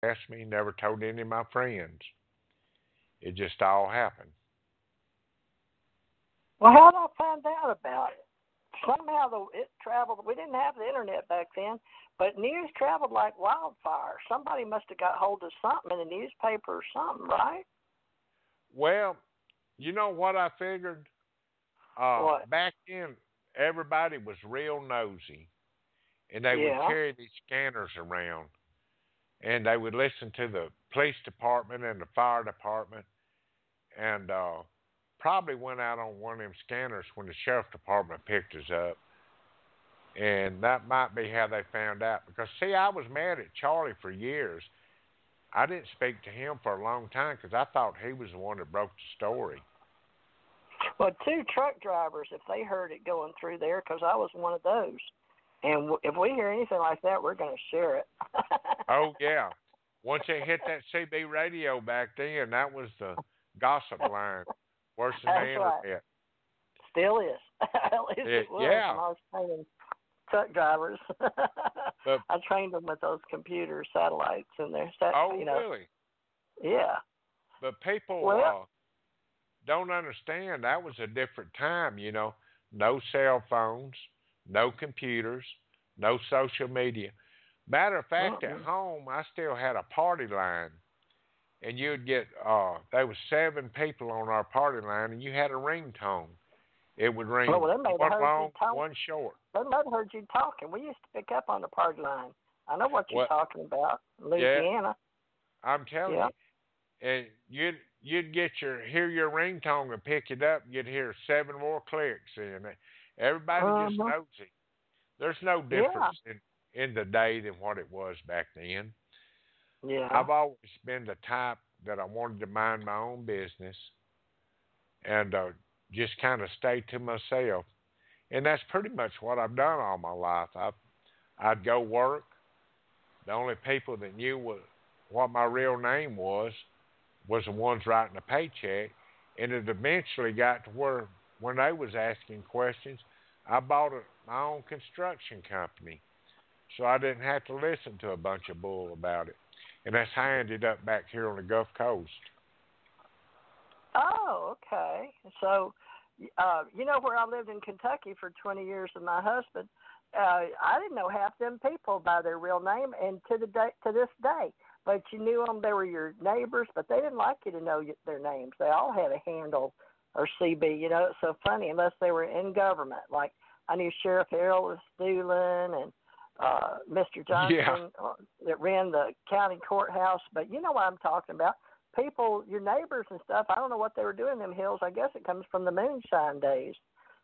asked me, never told any of my friends. It just all happened. Well, how did I find out about it? Somehow it traveled. We didn't have the internet back then, but news traveled like wildfire. Somebody must have got hold of something in the newspaper or something, right? Well, you know what I figured? What? Back then, everybody was real nosy, and they would Yeah. carry these scanners around, and they would listen to the police department and the fire department, and probably went out on one of them scanners when the sheriff department picked us up, and that might be how they found out. Because see, I was mad at Charlie for years. I didn't speak to him for a long time because I thought he was the one that broke the story. Well, two truck drivers, if they heard it going through there, because I was one of those. And if we hear anything like that, we're going to share it. Oh yeah, once they hit that CB radio back then, that was the gossip line, worse than the That's right. internet. Still is. At least it was Yeah, when I was training truck drivers. but I trained them with those computer satellites and their oh really? Yeah. But people Well, don't understand that was a different time. No cell phones, no computers, no social media. Matter of fact, at mm-mm. home, I still had a party line, and you'd get there was 7 people on our party line, and you had a ringtone. It would ring Well, they may have one heard you long, talk. one short. They might have heard you talking. We used to pick up on the party line. I know what you're What? talking about, Yeah, Louisiana. I'm telling Yeah. you. And you'd hear your ringtone and pick it up. You'd hear 7 more clicks, and everybody just Uh-huh. knows it. There's no Yeah. difference in the day than what it was back then. Yeah. I've always been the type that I wanted to mind my own business and just kind of stay to myself. And that's pretty much what I've done all my life. I'd go work. The only people that knew what my real name was the ones writing the paycheck. And it eventually got to where when they was asking questions, I bought my own construction company. So I didn't have to listen to a bunch of bull about it. And that's how I ended up back here on the Gulf Coast. Oh, okay. So, where I lived in Kentucky for 20 years with my husband, I didn't know half them people by their real name, and to this day. But you knew them; they were your neighbors, but they didn't like you to know their names. They all had a handle or CB. It's so funny unless they were in government. Like I knew Sheriff Errol Doolin and Mr. Yeah. Johnson that ran the county courthouse. But you know what I'm talking about. People, your neighbors and stuff, I don't know what they were doing in them hills. I guess it comes from the moonshine days.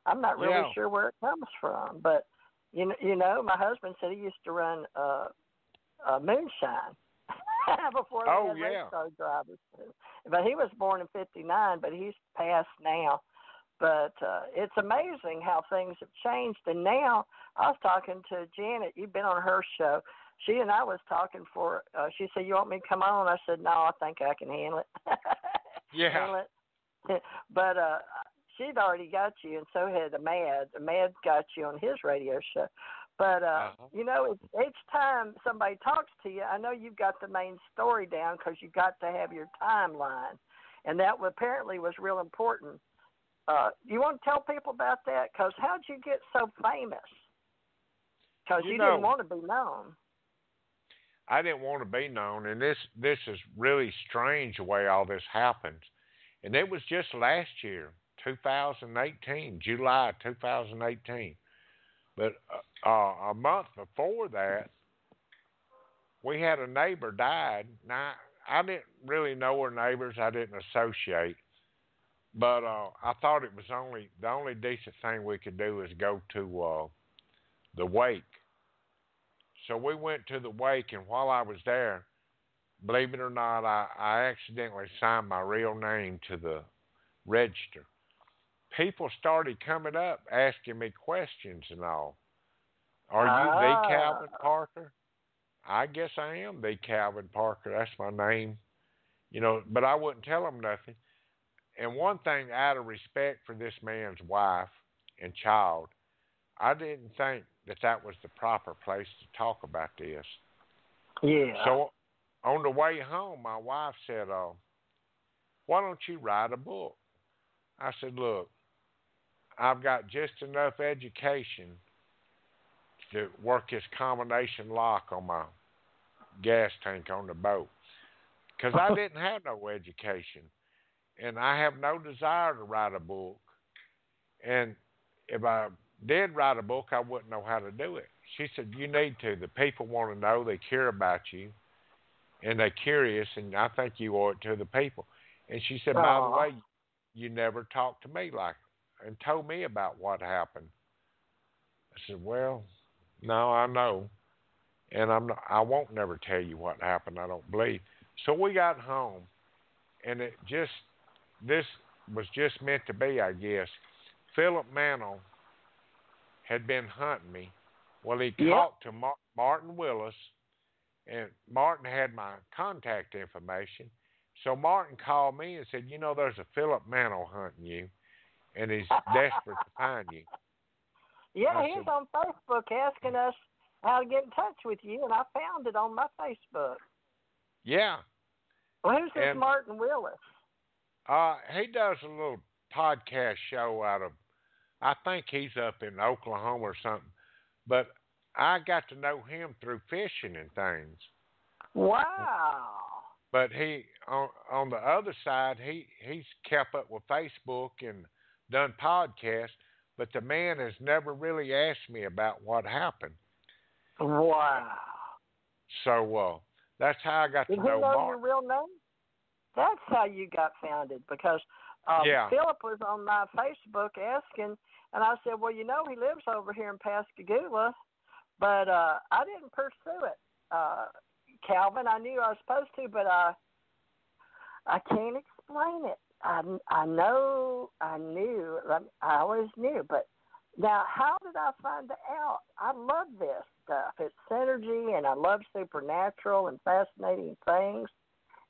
I'm not really Yeah. sure where it comes from, but my husband said he used to run moonshine before they Oh, had race yeah. car drivers. But he was born in '59, but he's passed now. But it's amazing how things have changed. And now I was talking to Janet. You've been on her show. She and I was talking she said, you want me to come on? I said, no, I think I can handle it. Yeah. handle it. But she'd already got you, and so had Mad. Mad got you on his radio show. But, Uh-huh. each time somebody talks to you, I know you've got the main story down because you got to have your timeline. And that apparently was real important. You want to tell people about that? Because how'd you get so famous? Because You you didn't know, want to be known. I didn't want to be known, and this is really strange the way all this happened. And it was just last year, 2018, July 2018. But a month before that, we had a neighbor died. Now I didn't really know her neighbors. I didn't associate, but I thought it was the only decent thing we could do is go to the wake. So we went to the wake, and while I was there, believe it or not, I accidentally signed my real name to the register. People started coming up asking me questions and all. Are you the Ah, Calvin Parker? I guess I am the Calvin Parker. That's my name, but I wouldn't tell them nothing. And one thing, out of respect for this man's wife and child, I didn't think that was the proper place to talk about this. yeah. So on the way home, my wife said, why don't you write a book? I said, look, I've got just enough education to work this combination lock on my gas tank on the boat. Because I didn't have no education. And I have no desire to write a book. And if I did write a book, I wouldn't know how to do it. She said, you need to. The people want to know. They care about you. And they're curious. And I think you owe it to the people. And she said, by the way, you never talked to me like and told me about what happened. I said, well, no, I know. And I won't never tell you what happened, I don't believe. So we got home, and this was just meant to be, I guess. Philip Mantle had been hunting me. Well, he talked to Martin Willis, and Martin had my contact information. So Martin called me and said, there's a Philip Mantle hunting you, and he's desperate to find you. Yeah, he was on Facebook asking us how to get in touch with you, and I found it on my Facebook. Yeah. Well, who's this Martin Willis? He does a little podcast show out of, I think he's up in Oklahoma or something. But I got to know him through fishing and things. Wow. But he, on the other side, he's kept up with Facebook and done podcasts, but the man has never really asked me about what happened. Wow. So that's how I got to know Mark. Mark. Your real name? That's how you got founded, because Philip was on my Facebook asking, and I said, well, he lives over here in Pascagoula, but I didn't pursue it. Calvin, I knew I was supposed to, but I can't explain it. I know, I knew, I always knew, but now how did I find out? I love this stuff. It's synergy, and I love supernatural and fascinating things,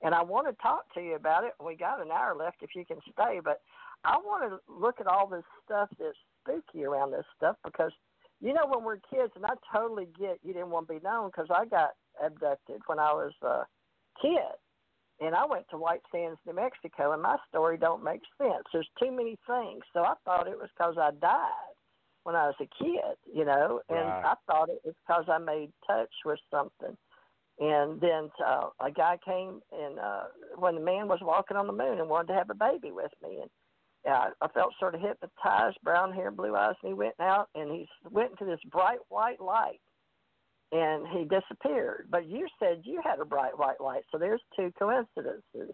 and I want to talk to you about it. We got an hour left if you can stay, but I want to look at all this stuff that's spooky around this stuff, because, when we're kids, and I totally get you didn't want to be known, because I got abducted when I was a kid. And I went to White Sands, New Mexico, and my story don't make sense. There's too many things. So I thought it was because I died when I was a kid, and I thought it was because I made touch with something. And then a guy came, and when the man was walking on the moon and wanted to have a baby with me, and I felt sort of hypnotized, brown hair, blue eyes, and he went out, and he went into this bright white light. And he disappeared. But you said you had a bright white light, so there's two coincidences.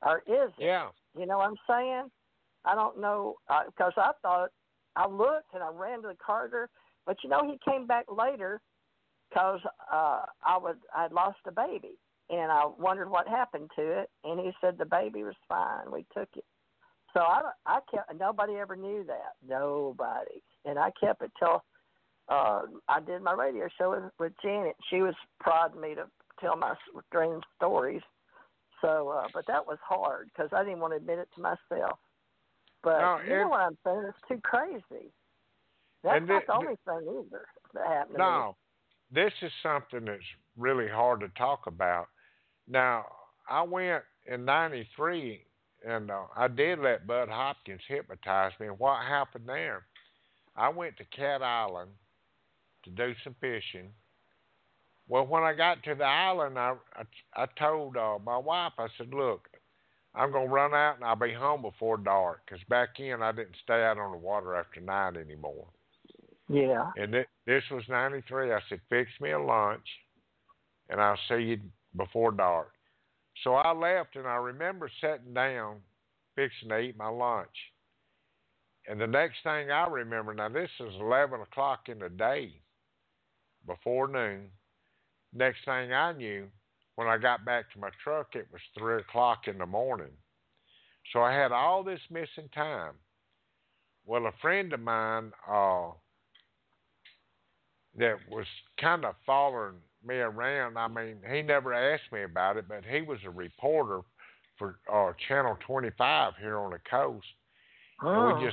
Or is it? Yeah. You know what I'm saying? I don't know, because I thought, I looked and I ran to the Carter, but he came back later because I'd lost a baby, and I wondered what happened to it, and he said the baby was fine. We took it. So I kept, nobody ever knew that. Nobody. And I kept it till I did my radio show with Janet. She was prodding me to tell my strange stories. So, but that was hard because I didn't want to admit it to myself. But you know what I'm saying? It's too crazy. That's not the only thing either that happened to me. No, this is something that's really hard to talk about. Now, I went in '93, and I did let Bud Hopkins hypnotize me. And what happened there? I went to Cat Island to do some fishing. Well, when I got to the island, I told my wife, I said, look, I'm going to run out and I'll be home before dark, because back in I didn't stay out on the water after night anymore. Yeah. And this was '93. I said, fix me a lunch and I'll see you before dark. So I left, and I remember sitting down fixing to eat my lunch. And the next thing I remember, now this is 11 o'clock in the day, before noon. Next thing I knew, when I got back to my truck, it was 3 o'clock in the morning. So I had all this missing time. Well, a friend of mine that was kind of following me around, I mean, he never asked me about it, but he was a reporter for Channel 25 here on the coast. And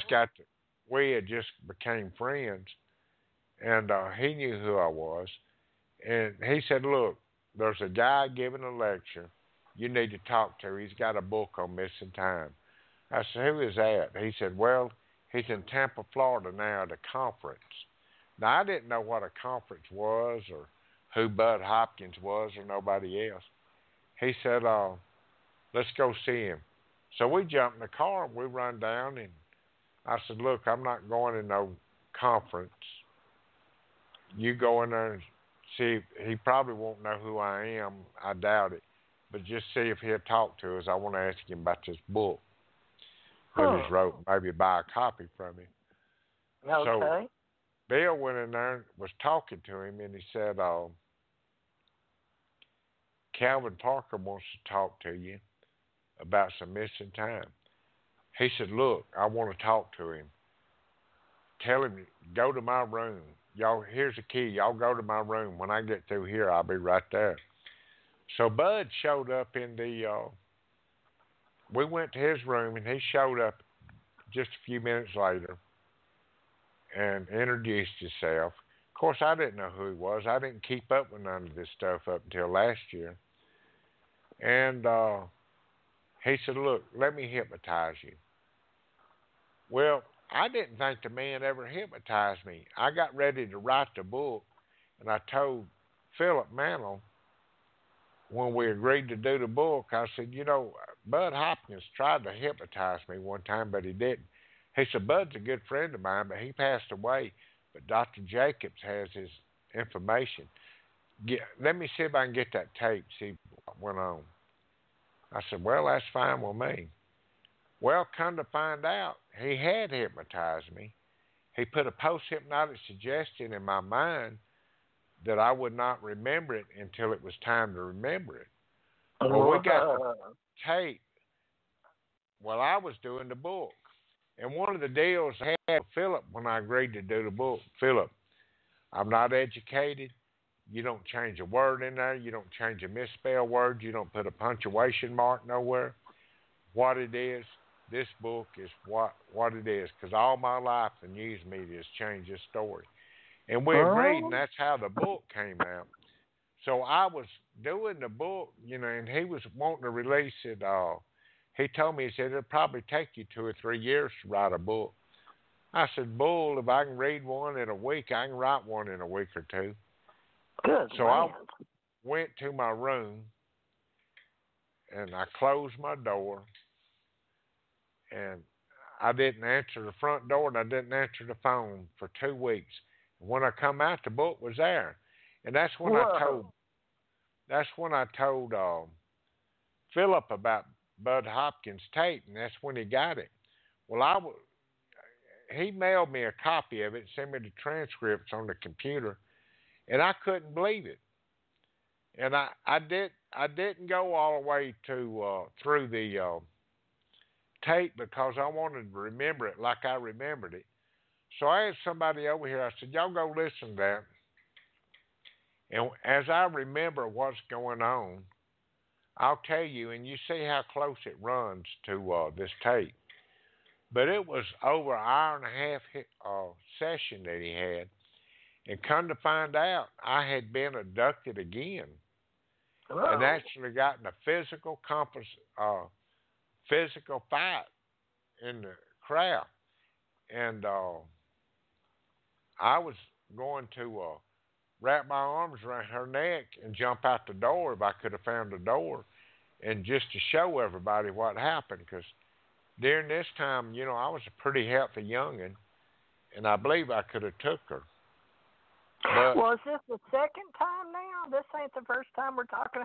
we had just became friends, and he knew who I was. And he said, look, there's a guy giving a lecture you need to talk to. He's got a book on missing time. I said, who is that? He said, well, he's in Tampa, Florida now at a conference. Now, I didn't know what a conference was or who Bud Hopkins was or nobody else. He said, let's go see him. So we jumped in the car and we run down, and I said, look, I'm not going to no conference. You go in there and see. He probably won't know who I am. I doubt it. But just see if he'll talk to us. I want to ask him about this book that he's wrote. Maybe buy a copy from him. Okay. So Bill went in there and was talking to him, and he said, Calvin Parker wants to talk to you about some missing time. He said, look, I want to talk to him. Tell him, go to my room. Y'all, here's the key. Y'all go to my room. When I get through here, I'll be right there. So Bud showed up in we went to his room, and he showed up just a few minutes later and introduced himself. Of course, I didn't know who he was. I didn't keep up with none of this stuff up until last year. And he said, look, let me hypnotize you. Well, I didn't think the man ever hypnotized me. I got ready to write the book, and I told Philip Mantle, when we agreed to do the book, I said, you know, Bud Hopkins tried to hypnotize me one time, but he didn't. He said, Bud's a good friend of mine, but he passed away. But Dr. Jacobs has his information. Let me see if I can get that tape, see what went on. I said, well, that's fine with me. Well, come to find out, he had hypnotized me. He put a post-hypnotic suggestion in my mind that I would not remember it until it was time to remember it. Well, we got the tape while I was doing the book. And one of the deals I had with Philip when I agreed to do the book, Philip, I'm not educated. You don't change a word in there. You don't change a misspelled word. You don't put a punctuation mark nowhere. What it is, this book is what it is. Because all my life, the news media has changed this story. And we agreed, and that's how the book came out. So I was doing the book, you know, and he was wanting to release it. He told me, he said, it'll probably take you 2 or 3 years to write a book. I said, Bull, if I can read one in a week, I can write one in a week or two. Good. So man. I went to my room, and I closed my door, and I didn't answer the front door, and I didn't answer the phone for 2 weeks. When I come out, the book was there, and that's when I told Philip about Bud Hopkins' tape, and that's when he got it. Well, he mailed me a copy of it, sent me the transcripts on the computer, and I couldn't believe it. And I didn't go all the way to through the tape because I wanted to remember it like I remembered it. So I had somebody over here. I said, y'all go listen to that. And as I remember what's going on, I'll tell you, and you see how close it runs to this tape. But it was over an hour and a half session that he had. And come to find out, I had been abducted again. And actually got in a physical fight in the crowd. And I was going to wrap my arms around her neck and jump out the door if I could have found the door, and just to show everybody what happened. Because during this time, you know, I was a pretty healthy youngin', and I believe I could have took her. But, well, is this the second time now? This ain't the first time we're talking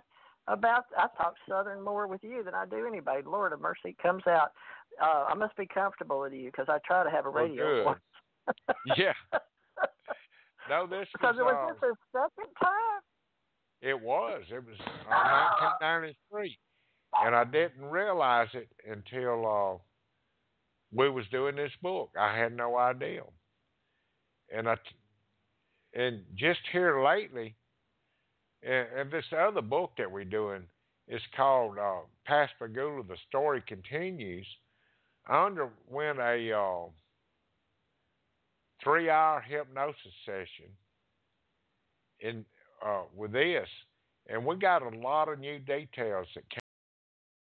about. I talk Southern more with you than I do anybody. Lord of mercy, it comes out. I must be comfortable with you because I try to have a radio voice. Yeah. No, this because was this the second time? It was. It was 1993, and I didn't realize it until we was doing this book. I had no idea, and just here lately, and this other book that we're doing is called Pascagoula, The Story Continues. I underwent a 3-hour hypnosis session with this, And we got a lot of new details that